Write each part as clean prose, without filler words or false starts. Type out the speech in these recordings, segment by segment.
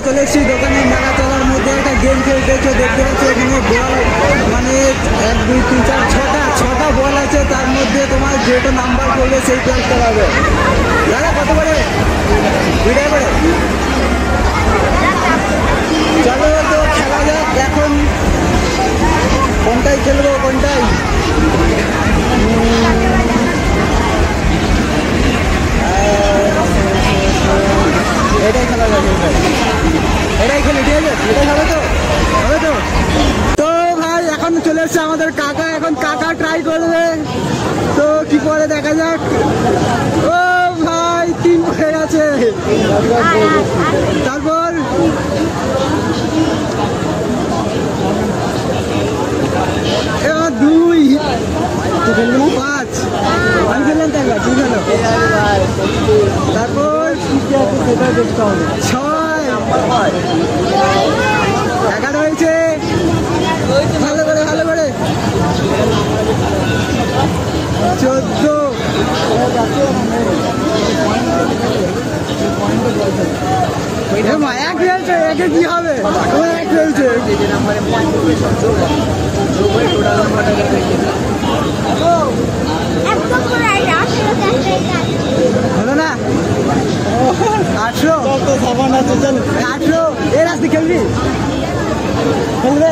চলে এসেছি দোকানে মেলা চলার মধ্যে একটা গেম খেলতেছো দেখতে পাচ্ছ এখানে বল মানে 1 2 3 4 ছটা বল আছে তার মধ্যে তোমার যেটা নাম্বার করবে সেই প্রাইজটা পাবে। দাদা কত করে? 2 টাকা করে। চলো তো খেলা যাক এখন। কোনটাই খেলবো কোনটাই? এটাই খেলা যাবে, এটাই খেলি, ঠিক আছে? এটাই হবে তো? হবে তো? তো ভাই এখন চলে এসছে আমাদের কাকা, এখন কাকা ট্রাই করবে তো কি করে দেখা যাক। ও ভাই 3 পড়ে গেছে, তারপর এবার 2 5 আমি খেললাম তো একবার, তুই খেলো। তারপর 6 11 হয়েছে, ভালো করে 14 এক খেলছে, একে কি হবে? এক খেলছে হলো না 800 800 এ রাস্তা খেলবি, খেলবে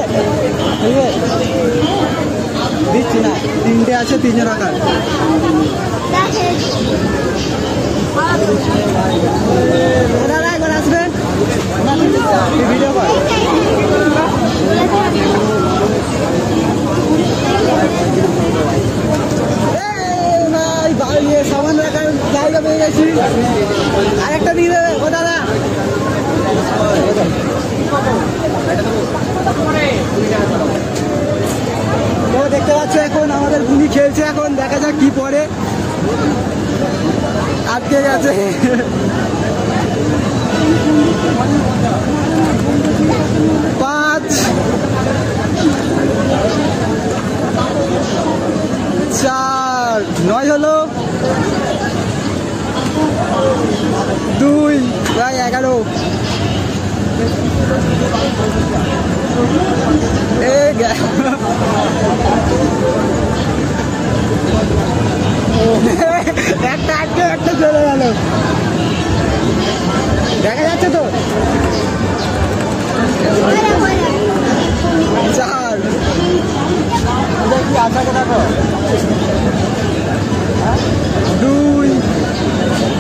দিচ্ছি না, 3টে আছে 3 জন রাখার। দাদা একবার আসবেন ভিডিও কর। সামান রাখার জায়গা পেয়ে গেছি, আরেকটা দিয়ে দেবে ও দাদা। তো দেখতে পাচ্ছ এখন আমাদের গুলি খেলছে, এখন দেখা যাক কি পড়ে। আটকে গেছে, পাঁচ 4 9 হলো, 2 প্রায় 11 একটা আটকে একটা চলে গেল, দেখা যাচ্ছে তো 4 কি আশা কথা তো 2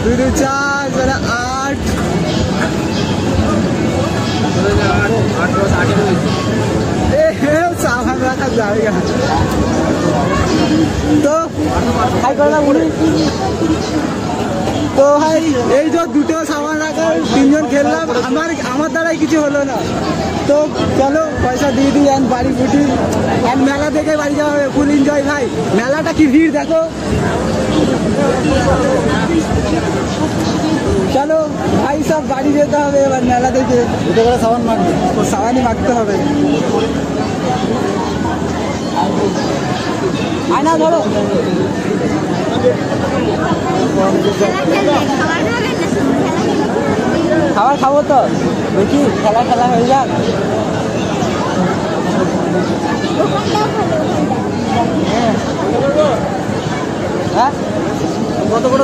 2 4 8 সামান রাখার জায়গা তো হাই করলাম। তো ভাই এই যে 2টো সামান রাখার 3 জন খেললাম, আমার দ্বারাই কিছু হলো না। তো চলো পয়সা দিয়ে দিই অ্যান্ড বাড়ি ফুটি, অ্যান্ড মেলা দেখে বাড়ি যাওয়া হবে, ফুল এনজয়। ভাই মেলাটা কি ভিড় দেখো। চলো ভাই সব বাড়ি যেতে হবে এবার মেলা দেখে। এটা করে সাবান মাখবে, ও সাবানই মাখতে হবে। আয়না ধরো, খাবার খাবো তো দেখি, খেলা হয়ে যাক।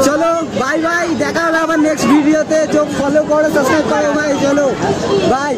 চলো বাই বাই, দেখা হবে আবার নেক্সট ভিডিওতে। চোখ ফলো করো, সাবস্ক্রাইব করো ভাই, চলো বাই।